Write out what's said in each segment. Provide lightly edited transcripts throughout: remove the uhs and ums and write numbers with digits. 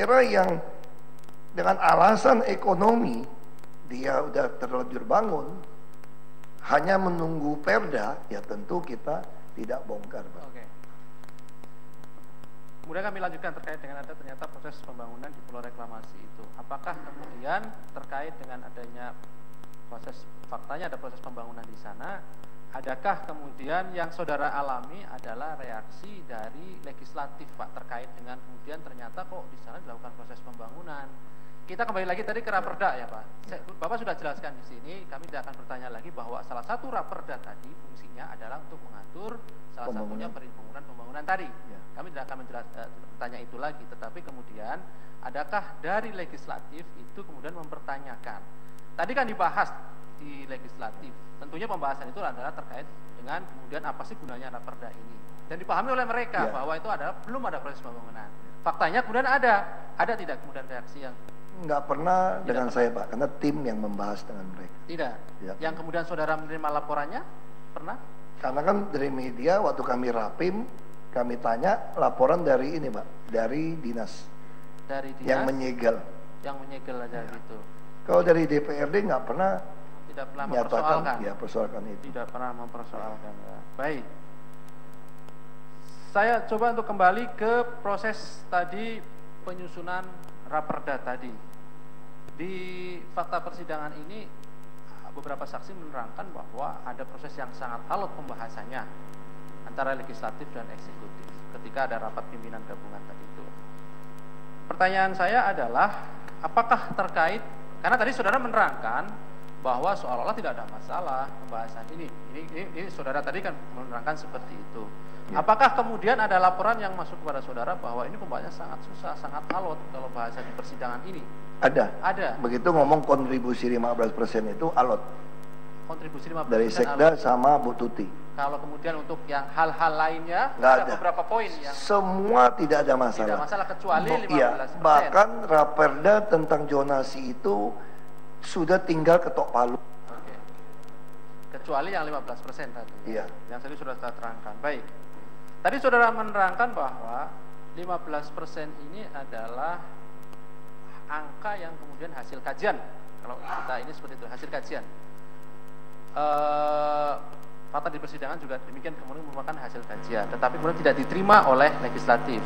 daerah yang dengan alasan ekonomi dia udah terlanjur bangun, hanya menunggu perda, ya tentu kita tidak bongkar, Pak. Oke. Kemudian kami lanjutkan terkait dengan ada ternyata proses pembangunan di Pulau Reklamasi itu. Apakah kemudian terkait dengan adanya proses, faktanya ada proses pembangunan di sana, adakah kemudian yang saudara alami adalah reaksi dari legislatif, Pak, terkait dengan kemudian ternyata kok di sana dilakukan proses pembangunan? Kita kembali lagi tadi ke Raperda ya, Pak. Bapak sudah jelaskan di sini, kami tidak akan bertanya lagi bahwa salah satu Raperda tadi fungsinya adalah untuk mengatur salah satunya pembangunan tadi. Ya. Kami tidak akan bertanya itu lagi, tetapi kemudian adakah dari legislatif itu kemudian mempertanyakan? Tadi kan dibahas di legislatif, tentunya pembahasan itu adalah terkait dengan kemudian apa sih gunanya Raperda ini, dan dipahami oleh mereka bahwa itu adalah belum ada proses pembangunan. Faktanya kemudian ada tidak kemudian reaksi yang nggak pernah dengan saya, Pak, karena tim yang membahas dengan mereka. Tidak. Yang kemudian saudara menerima laporannya pernah? Karena kan dari media waktu kami rapim, kami tanya laporan dari ini, Pak, dari dinas. Dari dinas. Yang menyegel. Yang menyegel aja gitu. Kalau dari DPRD nggak pernah. Tidak pernah mempersoalkan. Ya, persoalkan itu. Tidak pernah mempersoalkan. Ya. Baik. Saya coba untuk kembali ke proses tadi penyusunan Raperda tadi. Di fakta persidangan ini beberapa saksi menerangkan bahwa ada proses yang sangat alot pembahasannya antara legislatif dan eksekutif ketika ada rapat pimpinan gabungan tadi itu. Pertanyaan saya adalah apakah terkait, karena tadi saudara menerangkan bahwa seolah-olah tidak ada masalah pembahasan ini. Ini saudara tadi kan menerangkan seperti itu. Ya. Apakah kemudian ada laporan yang masuk kepada saudara bahwa ini pembahasannya sangat susah, sangat alot kalau bahasa di persidangan ini? Ada. Begitu ngomong kontribusi 15% itu alot. Kontribusi 15% dari Sekda alot. Sama Bu Tuti. Kalau kemudian untuk yang hal-hal lainnya ada beberapa poin yang semua tidak ada masalah. Tidak masalah kecuali 15%. Iya, bahkan Raperda tentang zonasi itu sudah tinggal ketok palu. Oke. Kecuali yang 15% tadi. Iya. Yang tadi sudah saya terangkan. Baik. Tadi saudara menerangkan bahwa 15% ini adalah angka yang kemudian hasil kajian. Kalau kita ini seperti itu, hasil kajian. Fakta di persidangan juga demikian, kemudian merupakan hasil kajian, tetapi kemudian tidak diterima oleh legislatif.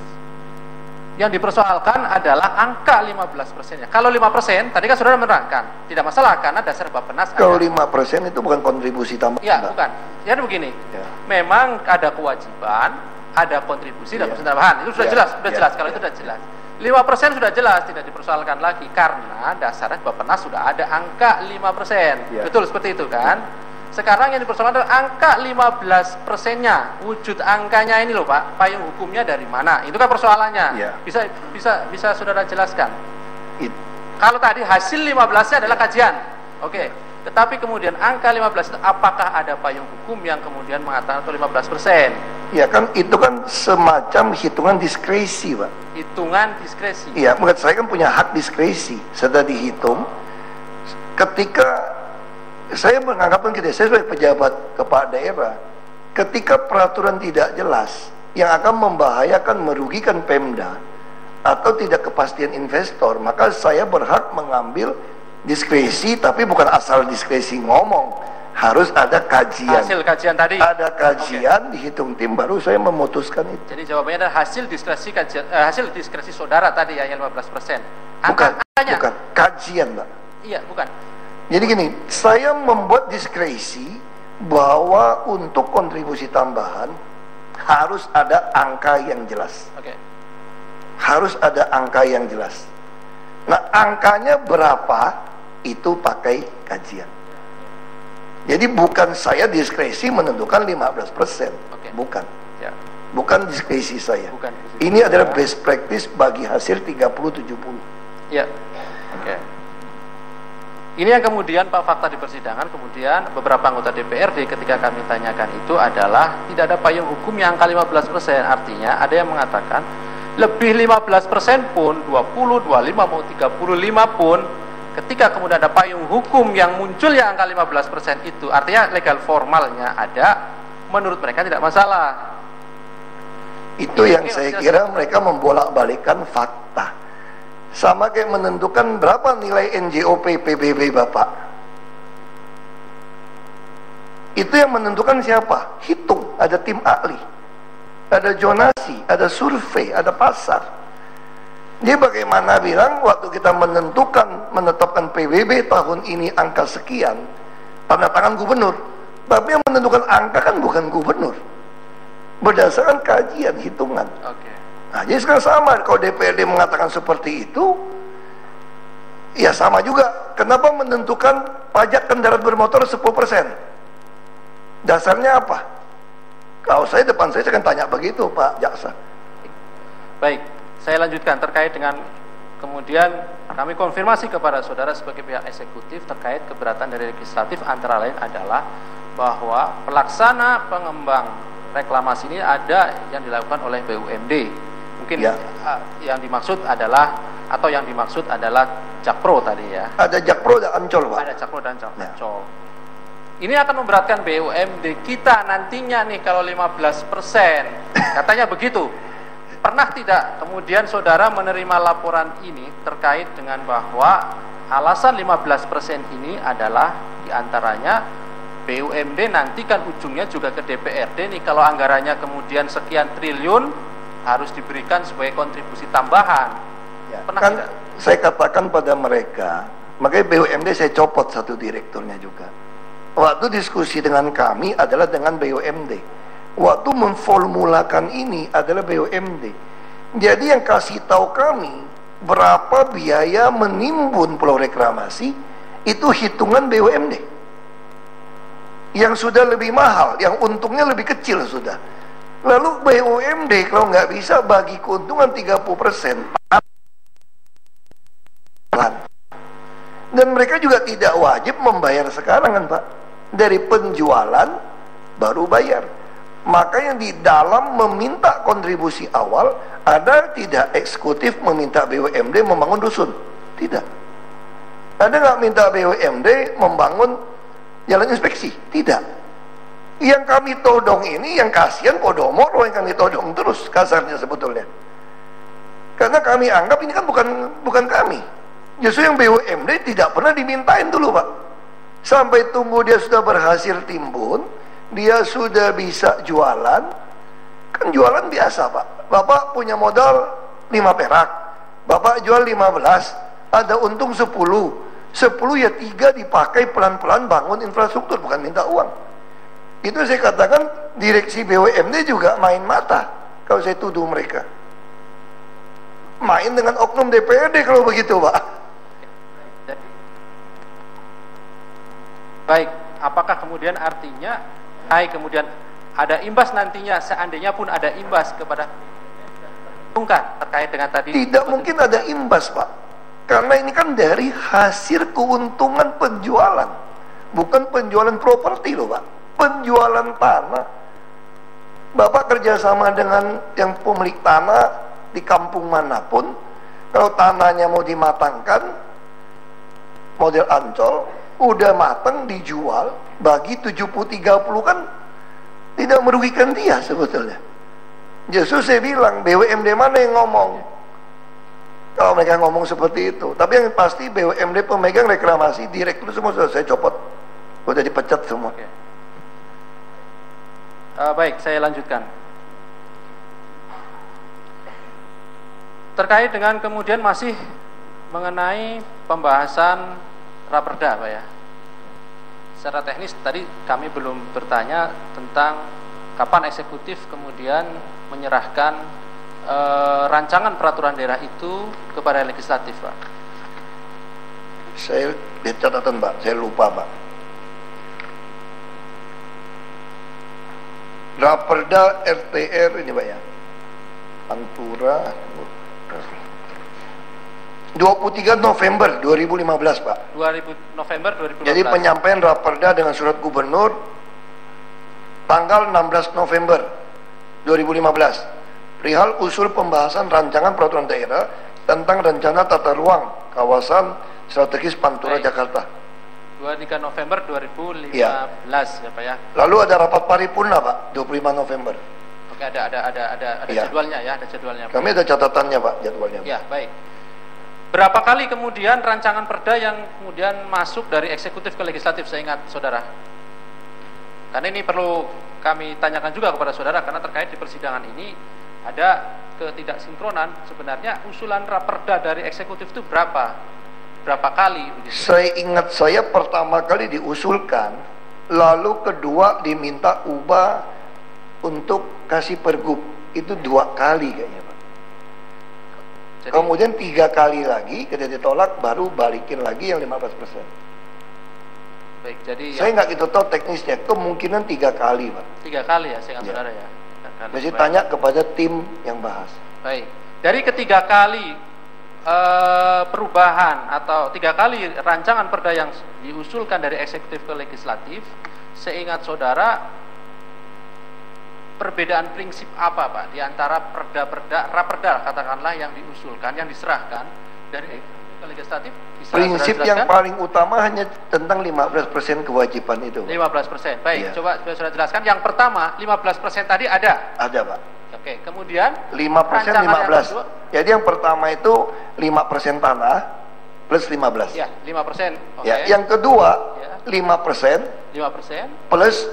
Yang dipersoalkan adalah angka 15%-nya. Kalau 5%, tadi kan saudara menerangkan, tidak masalah karena dasar Bappenas. Kalau 5% itu bukan kontribusi tambahan. Ya, bukan. Jadi begini, memang ada kewajiban, ada kontribusi dan kontribusi tambahan. Itu sudah jelas, jelas. Kalau itu sudah jelas. 5% sudah jelas, tidak dipersoalkan lagi karena dasarnya Bappenas sudah ada angka 5%. Betul seperti itu kan? Sekarang yang dipersoalkan adalah angka 15%-nya, wujud angkanya ini loh Pak, payung hukumnya dari mana? Itu kan persoalannya. Bisa saudara jelaskan. Kalau tadi hasil 15-nya adalah kajian, oke. Tetapi kemudian angka 15 itu apakah ada payung hukum yang kemudian mengatakan itu 15%? Ya kan itu kan semacam hitungan diskresi, Pak. Hitungan diskresi. Iya, menurut saya kan punya hak diskresi. Sudah dihitung. Ketika saya menganggapkan saya sebagai pejabat kepala daerah, ketika peraturan tidak jelas yang akan membahayakan, merugikan Pemda atau tidak kepastian investor, maka saya berhak mengambil diskresi, tapi bukan asal diskresi ngomong, harus ada kajian. Hasil kajian tadi. Ada kajian, dihitung tim, baru saya memutuskan itu. Jadi jawabannya adalah hasil diskresi kajian, hasil diskresi saudara tadi ya, yang 15%. Bukan kajian, Mbak. Iya, bukan. Jadi gini, saya membuat diskresi bahwa untuk kontribusi tambahan harus ada angka yang jelas. Harus ada angka yang jelas. Nah, angkanya berapa itu pakai kajian. Jadi bukan saya diskresi menentukan 15%. Bukan. Bukan diskresi saya. Ini adalah best practice bagi hasil 30-70. Ya. Ini yang kemudian Pak fakta di persidangan, kemudian beberapa anggota DPRD ketika kami tanyakan itu adalah tidak ada payung hukum yang angka 15%. Artinya ada yang mengatakan lebih 15% pun, 20, 25 mau 35 pun, ketika kemudian ada payung hukum yang muncul yang angka 15% itu, artinya legal formalnya ada, menurut mereka tidak masalah. Itu yang saya kira mereka membolak-balikan fakta. Sama kayak menentukan berapa nilai NJOP PBB Bapak. Itu yang menentukan siapa? Hitung, ada tim ahli, ada zonasi, ada survei, ada pasar. Jadi bagaimana bilang waktu kita menetapkan PBB tahun ini angka sekian, tanda tangan gubernur, tapi yang menentukan angka kan bukan gubernur, berdasarkan kajian, hitungan. Nah, jadi sekarang sama, kalau DPRD mengatakan seperti itu, ya sama juga. Kenapa menentukan pajak kendaraan bermotor 10%? Dasarnya apa? Kalau saya depan saya akan tanya begitu, Pak Jaksa. Baik, saya lanjutkan terkait dengan kemudian kami konfirmasi kepada saudara sebagai pihak eksekutif terkait keberatan dari legislatif, antara lain adalah bahwa pelaksana pengembang reklamasi ini ada yang dilakukan oleh BUMD. Mungkin ya, yang dimaksud adalah Jakpro tadi ya. Ada Jakpro dan Ancol, Pak. Ada Jakpro dan Ancol. Ini akan memberatkan BUMD kita nantinya nih kalau 15%. Katanya begitu. Pernah tidak kemudian saudara menerima laporan ini terkait dengan bahwa alasan 15% ini adalah diantaranya BUMD nanti kan ujungnya juga ke DPRD nih, kalau anggarannya kemudian sekian triliun harus diberikan sebagai kontribusi tambahan. Ya, kan tidak? Saya katakan pada mereka, makanya BUMD saya copot satu direkturnya juga. Waktu diskusi dengan kami adalah dengan BUMD. Waktu memformulakan ini adalah BUMD. Jadi yang kasih tahu kami berapa biaya menimbun pulau reklamasi itu hitungan BUMD. Yang sudah lebih mahal, yang untungnya lebih kecil sudah. Lalu BUMD kalau nggak bisa bagi keuntungan 30%. Dan mereka juga tidak wajib membayar sekarang kan Pak. Dari penjualan baru bayar. Maka yang di dalam meminta kontribusi awal, ada tidak eksekutif meminta BUMD membangun dusun? Tidak. Ada nggak minta BUMD membangun jalan inspeksi? Tidak. Yang kami todong ini, yang kasihan Podomoro yang kami todong terus kasarnya sebetulnya. Karena kami anggap ini kan bukan kami. Justru yang BUMD tidak pernah dimintain dulu Pak. Sampai tunggu dia sudah berhasil timbun, dia sudah bisa jualan. Kan jualan biasa Pak. Bapak punya modal 5 perak, Bapak jual 15, ada untung 10 ya 3 dipakai pelan-pelan bangun infrastruktur, bukan minta uang. Itu saya katakan direksi BUMD juga main mata kalau saya tuduh mereka. Main dengan oknum DPRD kalau begitu Pak. Baik, apakah kemudian artinya kemudian ada imbas nantinya, seandainya pun ada imbas kepada terkait dengan tadi? Tidak mungkin ada imbas Pak, karena ini kan dari hasil keuntungan penjualan, bukan penjualan properti loh Pak, penjualan tanah. Bapak kerjasama dengan yang pemilik tanah di kampung manapun, kalau tanahnya mau dimatangkan model Ancol, udah matang dijual, bagi 70-30 kan tidak merugikan dia sebetulnya. Justru saya bilang BUMD mana yang ngomong kalau mereka ngomong seperti itu. Tapi yang pasti BUMD pemegang reklamasi, direktur semua sudah saya copot, udah dipecat semua. Baik, saya lanjutkan terkait dengan kemudian masih mengenai pembahasan Raperda Pak ya. Secara teknis tadi kami belum bertanya tentang kapan eksekutif kemudian menyerahkan rancangan peraturan daerah itu kepada legislatif Pak. Saya lihat catatan Pak, saya lupa Pak. Raperda RTR ini Pak ya, Pantura 23 November 2015 Pak. November 2015. Jadi penyampaian Raperda dengan surat gubernur tanggal 16 November 2015 perihal usul pembahasan rancangan peraturan daerah tentang rencana tata ruang kawasan strategis Pantura Jakarta. 23 November 2015 ya Pak ya. Lalu ada rapat paripurna Pak 25 November. Oke, ada ya. Jadwalnya ya, ada jadwalnya. Kami ada catatannya Pak, jadwalnya. Ya, baik. Berapa kali kemudian rancangan perda yang kemudian masuk dari eksekutif ke legislatif, saya ingat saudara? Karena ini perlu kami tanyakan juga kepada saudara, karena terkait di persidangan ini ada ketidaksinkronan. Sebenarnya usulan raperda dari eksekutif itu berapa kali begitu? Saya ingat saya pertama kali diusulkan, lalu kedua diminta ubah untuk kasih pergub, itu 2 kali kayaknya Pak. Jadi, kemudian 3 kali lagi ketika ditolak baru balikin lagi yang 15%. Baik, jadi saya nggak gitu tahu teknisnya, kemungkinan 3 kali Pak. 3 kali ya, saya ingat saudara ya. Mesti tanya kepada tim yang bahas. Baik, dari ketiga kali perubahan atau 3 kali rancangan perda yang diusulkan dari eksekutif ke legislatif, seingat saudara perbedaan prinsip apa Pak di antara raperda katakanlah yang diusulkan, yang diserahkan dari ke legislatif? Prinsip yang paling utama hanya tentang 15% kewajiban itu. 15%. Baik, ya. Coba sudah jelaskan. Yang pertama, 15% tadi ada? Ada, Pak. Oke, kemudian 5%, 15. Jadi yang pertama itu 5% tanah plus 15. Ya, 5%. Ya, yang kedua, ya. 5% plus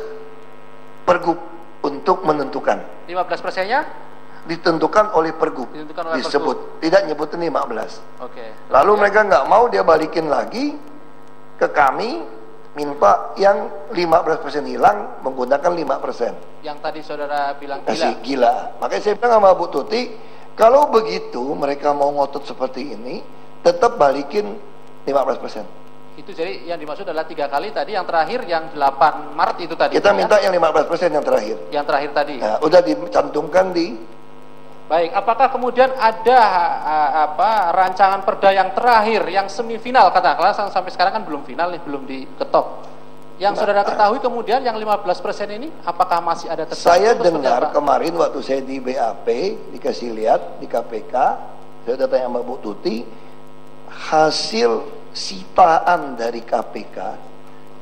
pergub untuk menentukan. 15%-nya? Ditentukan oleh pergub, disebut, tidak nyebutin 15. Oke. Lalu mereka nggak mau, dia balikin lagi ke kami, minta yang 15% hilang menggunakan 5%. Yang tadi saudara bilang gila. Makanya saya bilang sama Bu Tuti, kalau begitu mereka mau ngotot seperti ini, tetap balikin 15%. Itu jadi yang dimaksud adalah 3 kali tadi, yang terakhir yang 8 Maret itu tadi. Kita minta yang 15% yang terakhir. Yang terakhir tadi. Nah, udah dicantumkan di. Baik, apakah kemudian ada rancangan perda yang terakhir, yang semifinal katakanlah, sampai sekarang kan belum final nih, belum diketok. Yang saudara ketahui kemudian yang 15% ini apakah masih ada tersangka? Saya dengar kemarin waktu saya di BAP dikasih lihat di KPK, saya udah tanya sama Bu Tuti, hasil sitaan dari KPK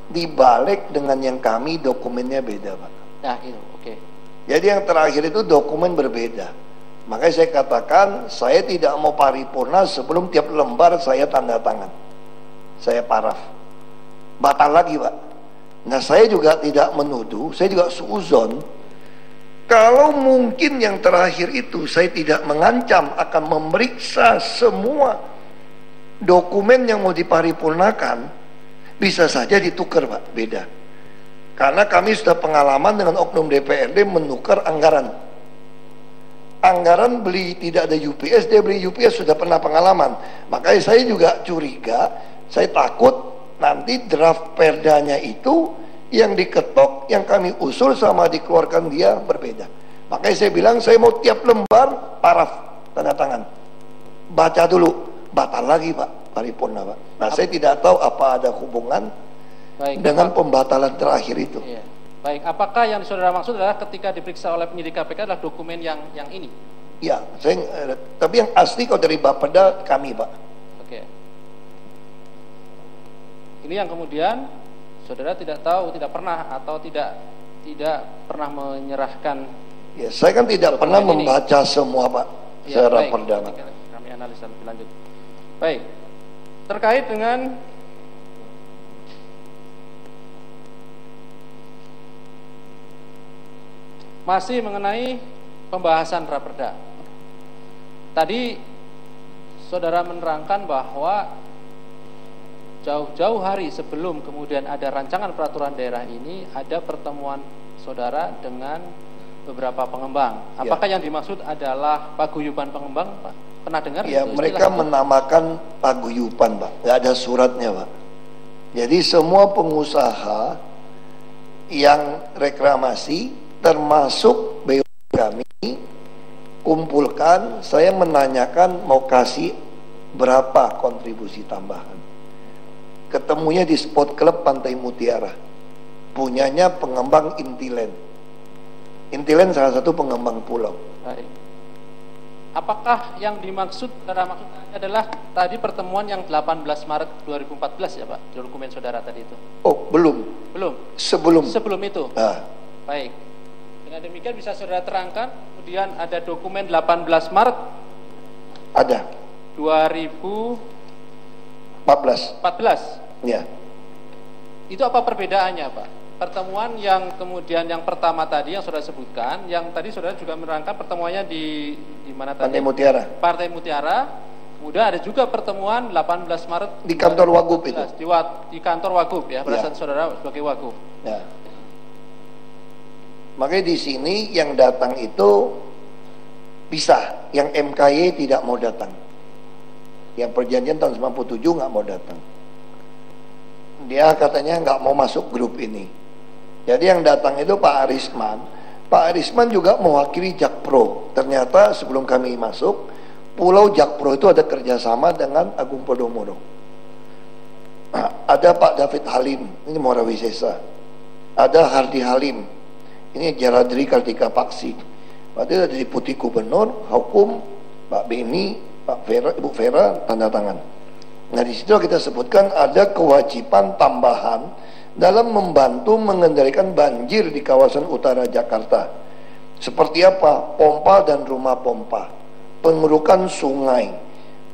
dibalik dengan yang kami dokumennya beda, Pak. Nah, itu oke. Jadi yang terakhir itu dokumen berbeda. Makanya saya katakan saya tidak mau paripurna sebelum tiap lembar saya tanda tangan, saya paraf, batal lagi Pak. Nah saya juga tidak menuduh, saya juga suuzon kalau mungkin yang terakhir itu saya tidak mengancam akan memeriksa semua dokumen yang mau diparipurnakan, bisa saja ditukar Pak, beda. Karena kami sudah pengalaman dengan oknum DPRD menukar anggaran. Anggaran beli tidak ada UPS, dia beli UPS, sudah pernah pengalaman. Makanya saya juga curiga, saya takut nanti draft perdanya itu yang diketok, yang kami usul sama dikeluarkan dia berbeda. Makanya saya bilang saya mau tiap lembar paraf tanda tangan, baca dulu, batal lagi Pak paripurna Pak. Nah saya tidak tahu apa ada hubungan dengan pembatalan terakhir itu. Iya. Baik, apakah yang saudara maksud adalah ketika diperiksa oleh penyidik KPK adalah dokumen yang ini? Ya, tapi yang asli kalau dari Bapeda kami Pak. Oke. Ini yang kemudian saudara tidak tahu, tidak pernah atau tidak pernah menyerahkan. Ya, saya kan tidak pernah membaca semua Pak ya, secara perdana. Kami analisa lebih lanjut. Baik, terkait dengan masih mengenai pembahasan raperda. Tadi saudara menerangkan bahwa jauh-jauh hari sebelum kemudian ada rancangan peraturan daerah ini, ada pertemuan saudara dengan beberapa pengembang. Apakah yang dimaksud adalah paguyuban pengembang, Pak? Pernah dengar? Ya, mereka menamakan paguyuban, Pak. Nggak ada suratnya, Pak. Jadi semua pengusaha yang reklamasi termasuk BUMN kami kumpulkan, saya menanyakan mau kasih berapa kontribusi tambahan. Ketemunya di Sport Club Pantai Mutiara, punyanya pengembang Intiland. Intiland salah satu pengembang pulau. Baik. Apakah yang dimaksud adalah tadi pertemuan yang 18 Maret 2014 ya Pak, dokumen saudara tadi itu? Oh, belum. Sebelum itu. Baik. Dengan demikian bisa saudara terangkan, kemudian ada dokumen 18 Maret. Ada. 2014. Ya. Itu apa perbedaannya, Pak? Pertemuan yang kemudian yang pertama tadi yang sudah sebutkan, yang tadi saudara juga menerangkan pertemuannya di mana tadi? Partai Mutiara. Partai Mutiara. Kemudian ada juga pertemuan 18 Maret di kantor Wagub itu. Di kantor Wagub ya, pada saat saudara sebagai Wagub. Ya. Makanya di sini yang datang itu pisah, yang MKY tidak mau datang. Yang perjanjian tahun 97 nggak mau datang. Dia katanya nggak mau masuk grup ini. Jadi yang datang itu Pak Arisman. Pak Arisman juga mewakili Jakpro. Ternyata sebelum kami masuk, Pulau Jakpro itu ada kerjasama dengan Agung Podomoro. Ada Pak David Halim, ini Morawisesa. Ada Hardi Halim, ini Jaladri Kartika Paksi. Berarti ada Deputi Gubernur, Hukum, Pak Beni, Pak Vera, Ibu Vera, tanda tangan. Nah di situ kita sebutkan ada kewajiban tambahan dalam membantu mengendalikan banjir di kawasan utara Jakarta. Seperti apa? Pompa dan rumah pompa, pengerukan sungai,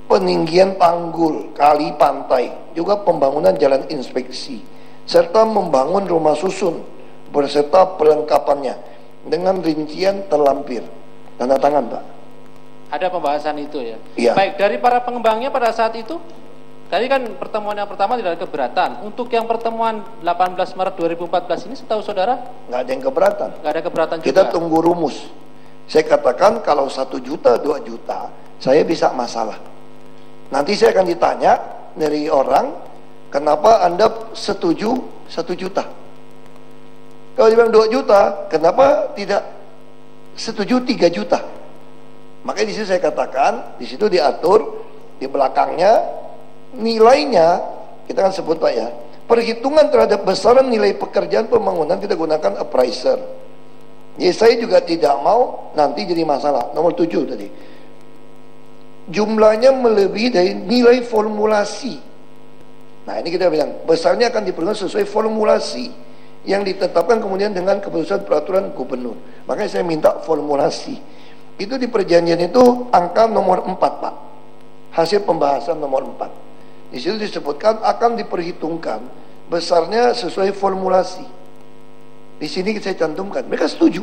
peninggian tanggul, kali pantai, juga pembangunan jalan inspeksi, serta membangun rumah susun berserta perlengkapannya dengan rincian terlampir. Tanda tangan, Pak. Ada pembahasan itu ya? Iya. Baik, dari para pengembangnya pada saat itu, tadi kan pertemuan yang pertama tidak ada keberatan. Untuk yang pertemuan 18 Maret 2014 ini setahu saudara? Nggak ada yang keberatan. Nggak ada keberatan juga? Kita tunggu rumus. Saya katakan kalau 1 juta, 2 juta, saya bisa masalah. Nanti saya akan ditanya dari orang, kenapa Anda setuju 1 juta? Kalau dia bilang 2 juta, kenapa tidak setuju 3 juta? Makanya di situ saya katakan, di situ diatur, di belakangnya, nilainya, kita kan sebut Pak ya, perhitungan terhadap besaran nilai pekerjaan pembangunan kita gunakan appraiser. Jadi saya juga tidak mau nanti jadi masalah. Nomor 7 tadi, jumlahnya melebihi dari nilai formulasi. Nah ini kita bilang besarnya akan diperlukan sesuai formulasi yang ditetapkan kemudian dengan keputusan peraturan gubernur. Makanya saya minta formulasi. Itu di perjanjian itu angka nomor 4 Pak, hasil pembahasan nomor 4. Di situ disebutkan akan diperhitungkan besarnya sesuai formulasi. Di sini saya cantumkan, mereka setuju.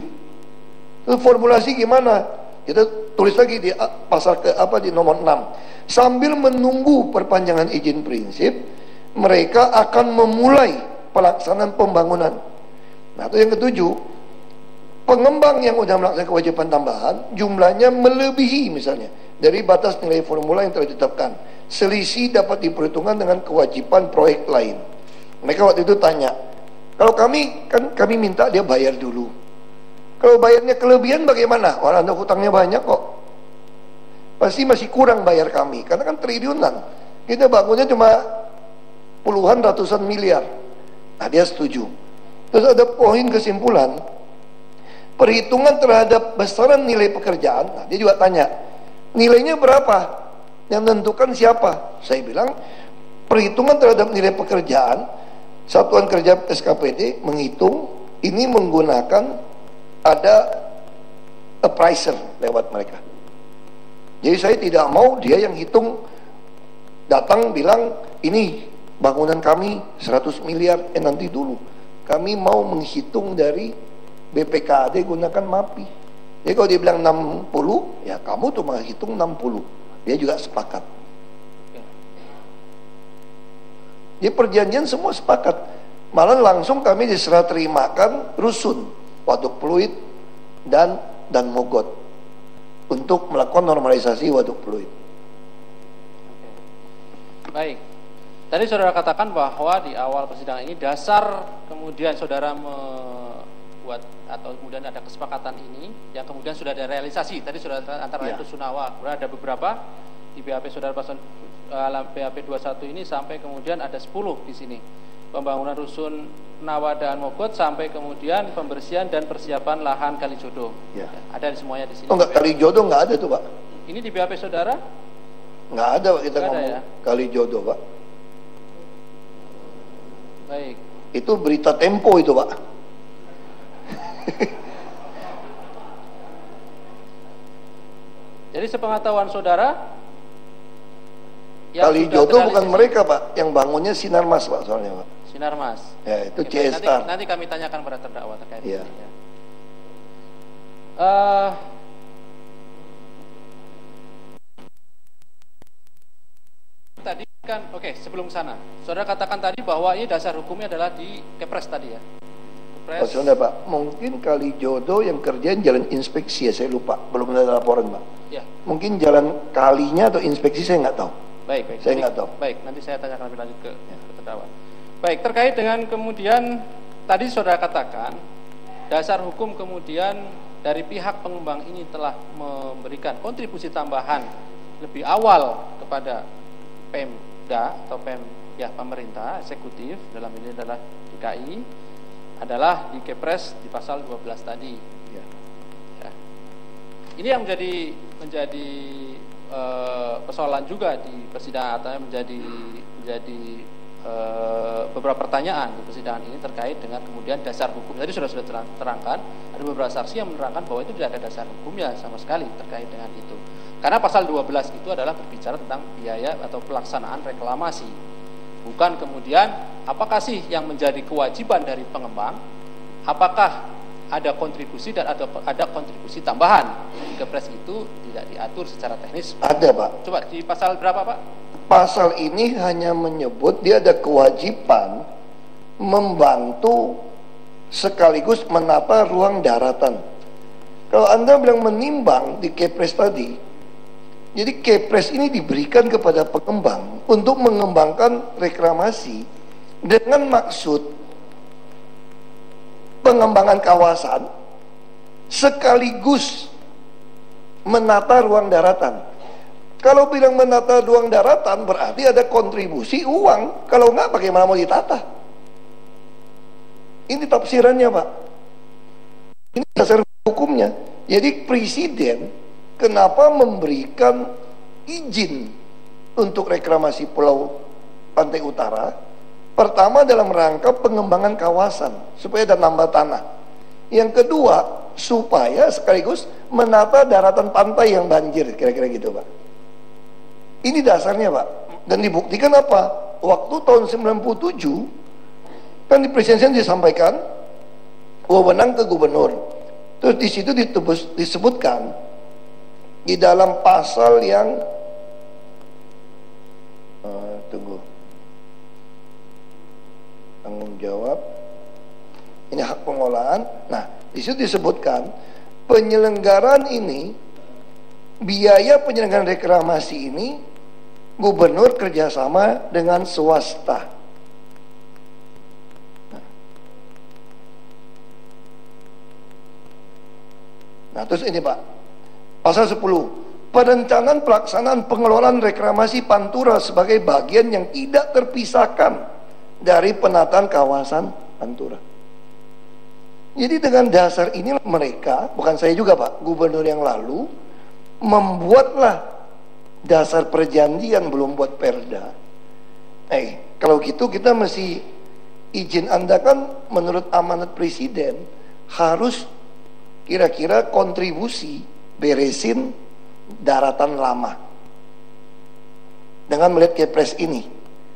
Itu formulasi gimana? Kita tulis lagi di pasal di nomor 6. Sambil menunggu perpanjangan izin prinsip, mereka akan memulai pelaksanaan pembangunan. Nah, itu yang ketujuh. Pengembang yang sudah melaksanakan kewajiban tambahan jumlahnya melebihi misalnya dari batas nilai formula yang telah ditetapkan. Selisih dapat diperhitungkan dengan kewajiban proyek lain. Mereka waktu itu tanya, kalau kami minta dia bayar dulu. Kalau bayarnya kelebihan bagaimana? Orang Anda hutangnya banyak kok. Pasti masih kurang bayar kami, karena kan triliunan. Kita bangunnya cuma puluhan ratusan miliar. Nah dia setuju. Terus ada poin kesimpulan, perhitungan terhadap besaran nilai pekerjaan. Nah, dia juga tanya, nilainya berapa? Yang menentukan siapa? Saya bilang, perhitungan terhadap nilai pekerjaan, Satuan Kerja SKPD menghitung, ini menggunakan ada appraiser lewat mereka. Jadi saya tidak mau dia yang hitung, datang bilang, ini bangunan kami 100 miliar, nanti dulu. Kami mau menghitung dari BPKAD gunakan MAPI. Jadi kalau dia bilang 60, ya kamu tuh menghitung 60. Dia juga sepakat. Di perjanjian semua sepakat. Malah langsung kami diserah terimakan rusun, Waduk Pluit dan Mogot untuk melakukan normalisasi Waduk Pluit. Baik. Tadi saudara katakan bahwa di awal persidangan ini dasar kemudian saudara buat atau kemudian ada kesepakatan ini yang kemudian sudah ada realisasi. Tadi sudah antara lain Rusunawa, kemudian ada beberapa di BAP saudara pasal BAP 21 ini sampai kemudian ada 10 di sini. Pembangunan rusun Nawa dan Mogot sampai kemudian pembersihan dan persiapan lahan Kalijodo. Ya. Ada semuanya di sini. Oh enggak, Kalijodo enggak ada tuh Pak. Ini di BAP saudara? Enggak ada Pak, kita ngomong ya? Kalijodo Pak. Baik. Itu berita Tempo itu Pak. Jadi sepengetahuan saudara, Kalijodo bukan mereka Pak, yang bangunnya Sinarmas Pak soalnya Pak. Sinarmas. Ya itu Oke, CSR. nanti kami tanyakan pada terdakwa terkait ini. Ya. Tadi kan, sebelum sana, saudara katakan tadi bahwa ini dasar hukumnya adalah di Kepres tadi ya. Kepres. Maksudnya Pak, mungkin Kalijodo yang kerjain jalan inspeksi ya, saya lupa, belum ada laporan Pak. Ya. Mungkin jalan kalinya atau inspeksi saya nggak tahu. Baik. Saya nggak tahu. Baik, nanti saya tanyakan lebih lanjut ke terdakwa. Baik, terkait dengan kemudian tadi saudara katakan dasar hukum kemudian dari pihak pengembang ini telah memberikan kontribusi tambahan lebih awal kepada Pemda atau pemerintah eksekutif, dalam ini adalah DKI, adalah di Kepres di pasal 12 tadi. Ya. Ini yang menjadi persoalan juga di persidangan, atau menjadi beberapa pertanyaan di persidangan ini terkait dengan kemudian dasar hukum. Tadi sudah terangkan, ada beberapa saksi yang menerangkan bahwa itu tidak ada dasar hukumnya sama sekali terkait dengan itu. Karena pasal 12 itu adalah berbicara tentang biaya atau pelaksanaan reklamasi. Bukan kemudian apakah sih yang menjadi kewajiban dari pengembang, apakah ada kontribusi dan ada kontribusi tambahan. Di Kepres itu tidak diatur secara teknis. Ada Pak. Coba di pasal berapa Pak? Pasal ini hanya menyebut dia ada kewajiban membantu sekaligus menata ruang daratan. Kalau Anda bilang menimbang di Kepres tadi, jadi Kepres ini diberikan kepada pengembang untuk mengembangkan reklamasi dengan maksud pengembangan kawasan sekaligus menata ruang daratan. Kalau bilang menata ruang daratan berarti ada kontribusi uang. Kalau enggak bagaimana mau ditata? Ini tafsirannya Pak. Ini dasar hukumnya. Jadi presiden kenapa memberikan izin untuk reklamasi Pulau Pantai Utara? Pertama dalam rangka pengembangan kawasan supaya ada nambah tanah. Yang kedua supaya sekaligus menata daratan pantai yang banjir, kira-kira gitu Pak. Ini dasarnya Pak. Dan dibuktikan apa? Waktu tahun 97 kan di presiden disampaikan wewenang ke gubernur. Terus di situ disebutkan di dalam pasal yang tanggung jawab ini hak pengolahan. Nah, di situ disebutkan penyelenggaraan ini, biaya penyelenggaraan reklamasi ini gubernur kerjasama dengan swasta. Nah, terus ini Pak, pasal 10, perencanaan pelaksanaan pengelolaan reklamasi Pantura sebagai bagian yang tidak terpisahkan dari penataan kawasan Pantura. Jadi dengan dasar ini mereka, bukan saya juga Pak, gubernur yang lalu membuatlah dasar perjanjian, belum buat perda. Kalau gitu kita mesti izin Anda kan menurut amanat presiden harus kira-kira kontribusi beresin daratan lama dengan melihat Kepres ini.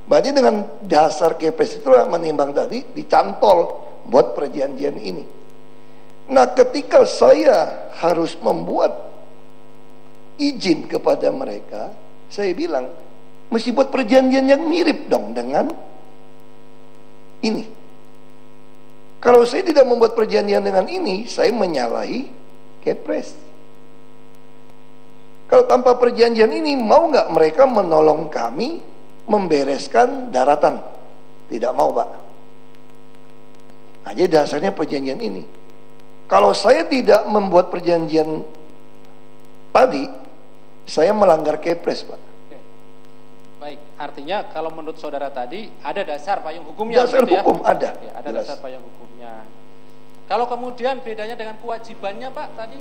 Berarti dengan dasar Kepres itu menimbang tadi dicantol buat perjanjian ini. Nah, ketika saya harus membuat izin kepada mereka, saya bilang mesti buat perjanjian yang mirip dong dengan ini. Kalau saya tidak membuat perjanjian dengan ini, saya menyalahi Kepres. Kalau tanpa perjanjian ini, mau nggak mereka menolong kami membereskan daratan? Tidak mau Pak. Nah, jadi dasarnya perjanjian ini. Kalau saya tidak membuat perjanjian tadi, saya melanggar Kepres Pak. Oke. Baik, artinya kalau menurut saudara tadi ada dasar payung hukumnya. Dasar hukum ya? Ada. Ya, ada dasar payung hukumnya. Kalau kemudian bedanya dengan kewajibannya Pak tadi,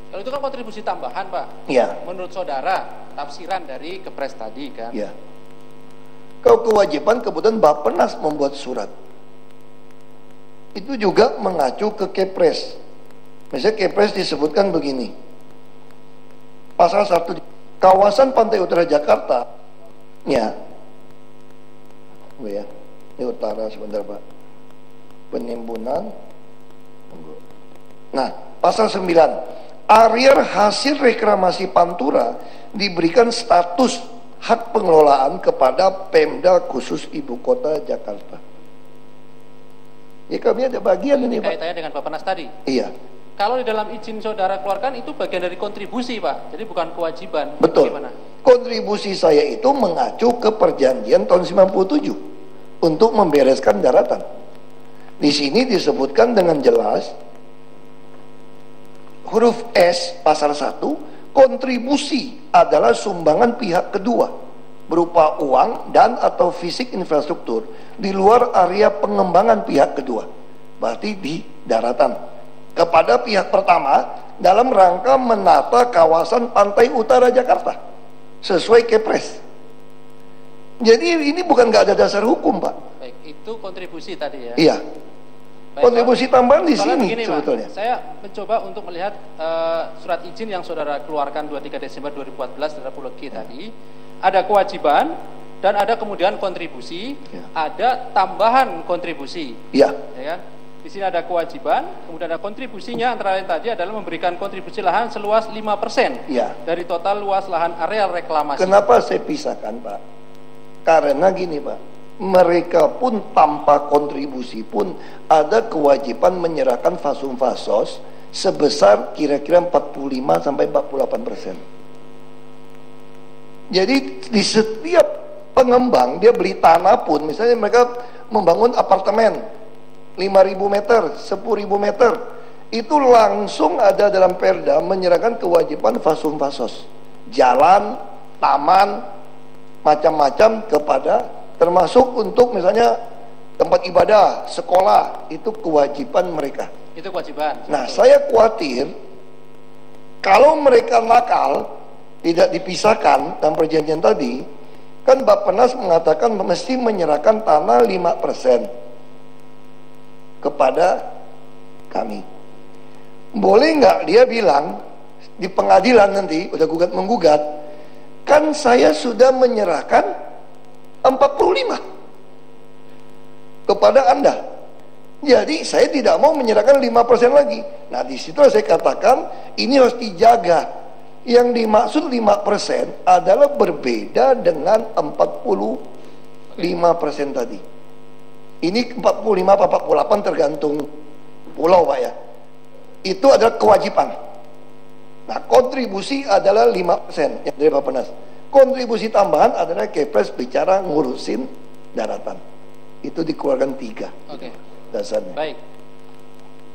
kalau itu kan kontribusi tambahan Pak. Iya. Menurut saudara tafsiran dari Kepres tadi kan. Iya. Kalau kewajiban kemudian Bappenas membuat surat, itu juga mengacu ke Kepres. Misalnya Kepres disebutkan begini, pasal 1, kawasan pantai utara Jakarta Ya. Ya. Ini utara sebentar Pak. Penimbunan. Nah, pasal 9. Area hasil reklamasi Pantura diberikan status hak pengelolaan kepada Pemda khusus Ibu Kota Jakarta. Ya kami ada bagian ini Pak. Kaitannya dengan Bapenas tadi? Iya. Kalau di dalam izin saudara keluarkan itu bagian dari kontribusi Pak, jadi bukan kewajiban. Betul. Gimana? Kontribusi saya itu mengacu ke perjanjian tahun 97 untuk membereskan daratan. Di sini disebutkan dengan jelas huruf S pasal 1, kontribusi adalah sumbangan pihak kedua berupa uang dan atau fisik infrastruktur di luar area pengembangan pihak kedua, berarti di daratan, kepada pihak pertama dalam rangka menata kawasan pantai utara Jakarta sesuai Kepres. Jadi ini bukan nggak ada dasar hukum Pak. Baik, itu kontribusi tadi ya? Iya. Baik, kontribusi tambahan di sini begini, sebetulnya. Pak, saya mencoba untuk melihat surat izin yang saudara keluarkan 23 Desember 2014 dari Pulau G tadi. Ada kewajiban dan ada kemudian kontribusi, ya. Ada tambahan kontribusi. Iya. Ya kan? Di sini ada kewajiban, kemudian ada kontribusinya, antara lain tadi adalah memberikan kontribusi lahan seluas 5% ya. Dari total luas lahan areal reklamasi. Kenapa saya pisahkan Pak? Karena gini Pak, mereka pun tanpa kontribusi pun ada kewajiban menyerahkan fasum-fasos sebesar kira-kira 45 sampai 48%. Jadi di setiap pengembang dia beli tanah pun, misalnya mereka membangun apartemen 5.000 meter, 10.000 meter, itu langsung ada dalam perda menyerahkan kewajiban fasum-fasos, jalan, taman, macam-macam kepada, termasuk untuk misalnya tempat ibadah, sekolah, itu kewajiban mereka. Itu kewajiban. Nah, saya khawatir kalau mereka nakal, tidak dipisahkan dalam perjanjian tadi, kan Bappenas mengatakan mesti menyerahkan tanah 5% kepada kami. Boleh nggak dia bilang di pengadilan nanti, udah gugat menggugat, kan saya sudah menyerahkan 45 kepada Anda. Jadi saya tidak mau menyerahkan 5% lagi. Nah di situ saya katakan ini harus dijaga. Yang dimaksud 5% adalah berbeda dengan 45% tadi. Ini 45 atau 48 tergantung pulau Pak ya. Itu adalah kewajiban. Nah kontribusi adalah 5% dari Bappenas. Kontribusi tambahan adalah Kepres bicara ngurusin daratan. Itu dikeluarkan 3. Oke. Dasarnya. Baik.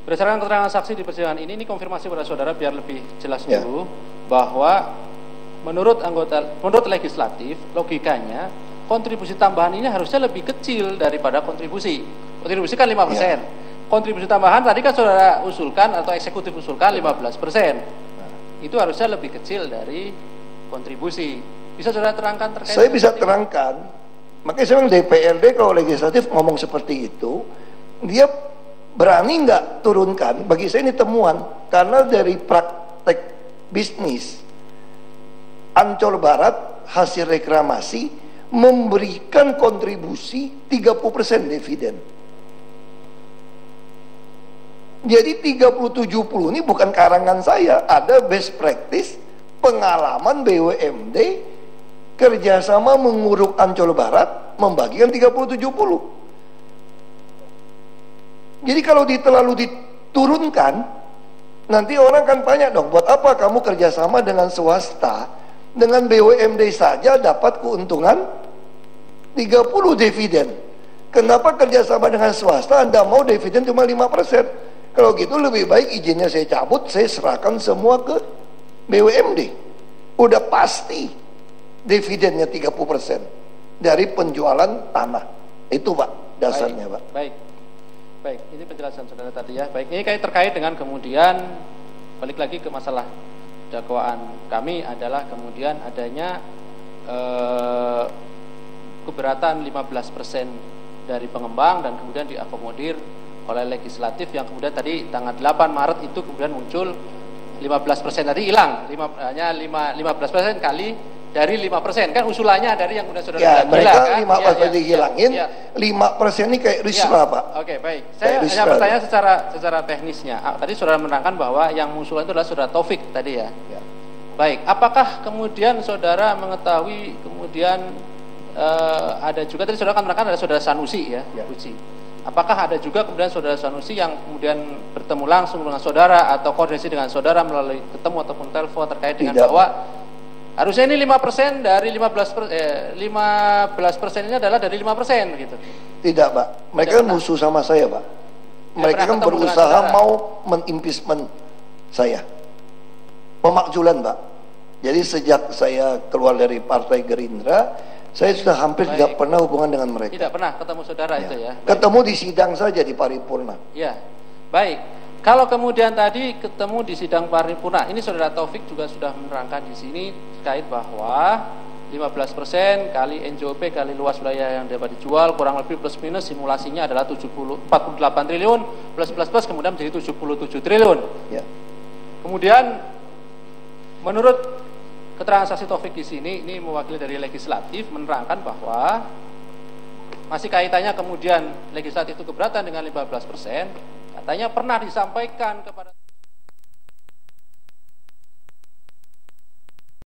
Berdasarkan keterangan saksi di persidangan ini konfirmasi pada saudara biar lebih jelas dulu bahwa menurut legislatif logikanya kontribusi tambahan ini harusnya lebih kecil daripada kontribusi. Kontribusi kan 5%. Kontribusi tambahan tadi kan saudara usulkan atau eksekutif usulkan 15%. Itu harusnya lebih kecil dari kontribusi. Bisa saudara terangkan terkait? Saya bisa terangkan. Makanya saya bilang DPRD kalau legislatif ngomong seperti itu, dia berani nggak turunkan? Bagi saya ini temuan, karena dari praktek bisnis Ancol Barat hasil reklamasi memberikan kontribusi 30% dividen. Jadi 30-70 ini bukan karangan saya, ada best practice pengalaman BUMD kerjasama menguruk Ancol Barat membagikan 30-70. Jadi kalau terlalu diturunkan, nanti orang kan tanya dong, buat apa kamu kerjasama dengan swasta, dengan BUMD saja dapat keuntungan 30 dividen. Kenapa kerjasama dengan swasta Anda mau dividen cuma 5%? Kalau gitu lebih baik izinnya saya cabut, saya serahkan semua ke BUMD. Udah pasti dividennya 30% dari penjualan tanah. Itu Pak, dasarnya Pak. Baik, ini penjelasan saudara tadi ya. Baik, ini terkait dengan kemudian balik lagi ke masalah dakwaan kami adalah kemudian adanya keberatan 15% dari pengembang dan kemudian diakomodir oleh legislatif yang kemudian tadi tanggal 8 Maret itu kemudian muncul 15% tadi hilang, hanya 15% kali dari 5%, kan usulannya dari yang udah saudara ya, mereka kan? 5% dihilangin, 5% ini kayak risma, Pak. Oke, baik. Saya hanya bertanya secara teknisnya. Tadi saudara menerangkan bahwa yang mengusulkan itu adalah saudara Taufik tadi ya. Baik, apakah kemudian saudara mengetahui kemudian ada juga tadi saudara kan menerangkan ada saudara Sanusi ya, Uci. Apakah ada juga kemudian saudara Sanusi yang kemudian bertemu langsung dengan saudara atau koordinasi dengan saudara melalui ketemu ataupun telepon terkait dengan bahwa harusnya ini 5% dari 15% ini adalah dari 5% gitu. Tidak, Pak. Mereka kan musuh sama saya, Pak. Mereka kan berusaha mau menimpeachment saya. Pemakzulan, Pak. Jadi sejak saya keluar dari Partai Gerindra, saya sudah hampir tidak pernah hubungan dengan mereka. Tidak pernah ketemu saudara itu ya? Ketemu di sidang saja di paripurna. Ya, baik. Kalau kemudian tadi ketemu di sidang paripurna, ini saudara Taufik juga sudah menerangkan di sini terkait bahwa 15% kali NJOP kali luas wilayah yang dapat dijual kurang lebih plus minus simulasinya adalah 48 triliun plus kemudian menjadi 77 triliun. Ya. Kemudian menurut keterangan saksi Taufik di sini, ini mewakili dari legislatif menerangkan bahwa masih kaitannya kemudian legislatif itu keberatan dengan 15%, katanya pernah disampaikan kepada